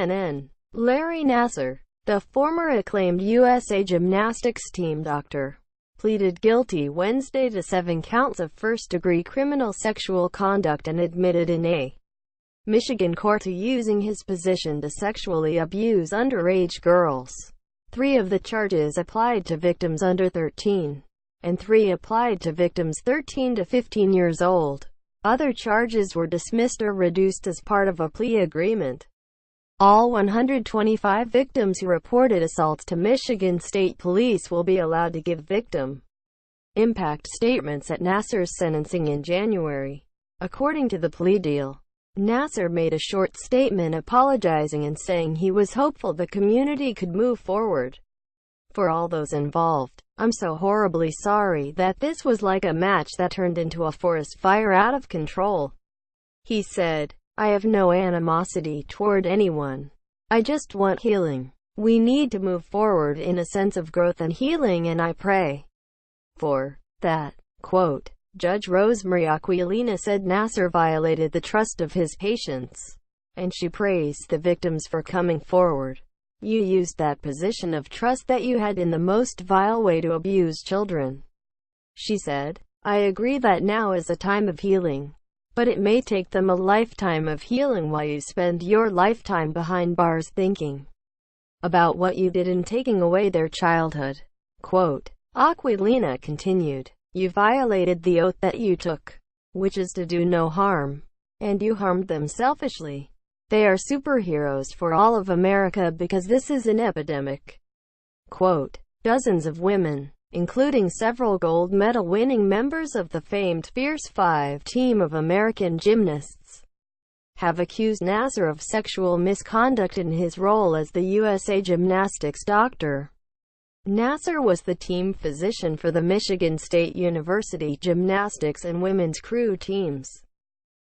CNN. Larry Nassar, the former acclaimed USA Gymnastics team doctor, pleaded guilty Wednesday to 7 counts of first-degree criminal sexual conduct and admitted in a Michigan court to using his position to sexually abuse underage girls. 3 of the charges applied to victims under 13, and 3 applied to victims 13 to 15 years old. Other charges were dismissed or reduced as part of a plea agreement. All 125 victims who reported assaults to Michigan State Police will be allowed to give victim impact statements at Nassar's sentencing in January. According to the plea deal, Nassar made a short statement apologizing and saying he was hopeful the community could move forward. For all those involved, I'm so horribly sorry that this was like a match that turned into a forest fire out of control, he said. I have no animosity toward anyone. I just want healing. We need to move forward in a sense of growth and healing, and I pray for that. Quote, Judge Rosemary Aquilina said Nassar violated the trust of his patients, and she praised the victims for coming forward. You used that position of trust that you had in the most vile way to abuse children, she said. I agree that now is a time of healing, but it may take them a lifetime of healing while you spend your lifetime behind bars thinking about what you did in taking away their childhood. Quote, Aquilina continued, you violated the oath that you took, which is to do no harm, and you harmed them selfishly. They are superheroes for all of America because this is an epidemic. Quote, dozens of women, including several gold medal-winning members of the famed Fierce 5 team of American gymnasts, have accused Nassar of sexual misconduct in his role as the USA Gymnastics doctor. Nassar was the team physician for the Michigan State University gymnastics and women's crew teams,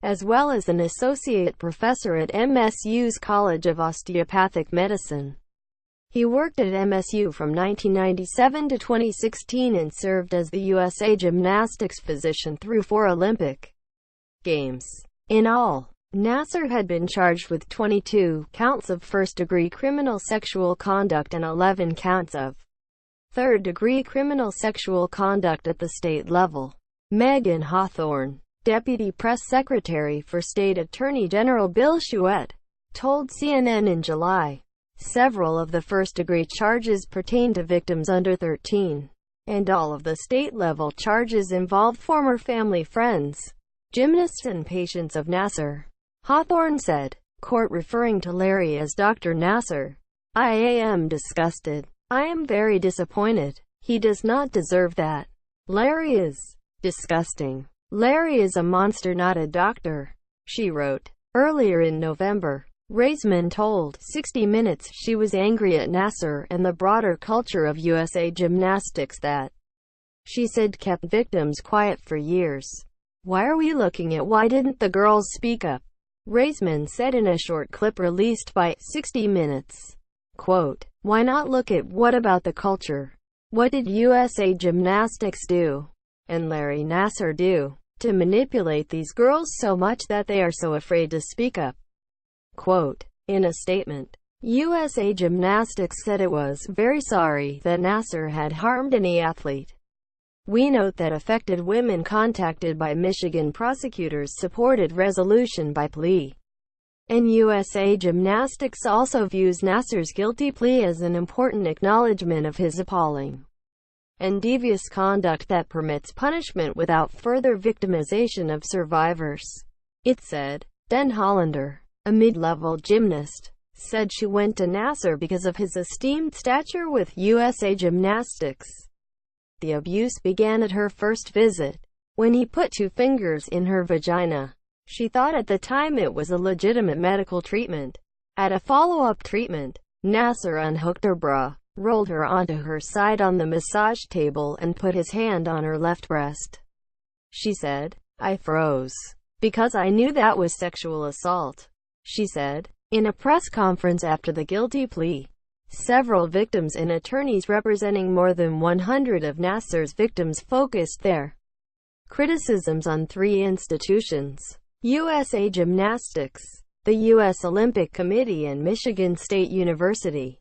as well as an associate professor at MSU's College of Osteopathic Medicine. He worked at MSU from 1997 to 2016 and served as the USA Gymnastics physician through 4 Olympic Games. In all, Nassar had been charged with 22 counts of first-degree criminal sexual conduct and 11 counts of third-degree criminal sexual conduct at the state level. Megan Hawthorne, Deputy Press Secretary for State Attorney General Bill Chouette, told CNN in July, several of the first-degree charges pertain to victims under 13, and all of the state-level charges involved former family friends, gymnasts and patients of Nassar. Hawthorne said, court referring to Larry as Dr. Nassar, I am disgusted. I am very disappointed. He does not deserve that. Larry is disgusting. Larry is a monster, not a doctor, she wrote. Earlier in November, Raisman told 60 Minutes she was angry at Nassar and the broader culture of USA Gymnastics that, she said, kept victims quiet for years. Why are we looking at why didn't the girls speak up? Raisman said in a short clip released by 60 Minutes. Quote, why not look at what about the culture? What did USA Gymnastics do, and Larry Nassar do, to manipulate these girls so much that they are so afraid to speak up? Quote, in a statement, USA Gymnastics said it was very sorry that Nassar had harmed any athlete. We note that affected women contacted by Michigan prosecutors supported resolution by plea. And USA Gymnastics also views Nassar's guilty plea as an important acknowledgement of his appalling and devious conduct that permits punishment without further victimization of survivors, it said. Den Hollander, a mid-level gymnast, said she went to Nassar because of his esteemed stature with USA Gymnastics. The abuse began at her first visit, when he put 2 fingers in her vagina. She thought at the time it was a legitimate medical treatment. At a follow-up treatment, Nassar unhooked her bra, rolled her onto her side on the massage table and put his hand on her left breast. She said, I froze, because I knew that was sexual assault, she said. In a press conference after the guilty plea, several victims and attorneys representing more than 100 of Nassar's victims focused their criticisms on 3 institutions: USA Gymnastics, the U.S. Olympic Committee and Michigan State University.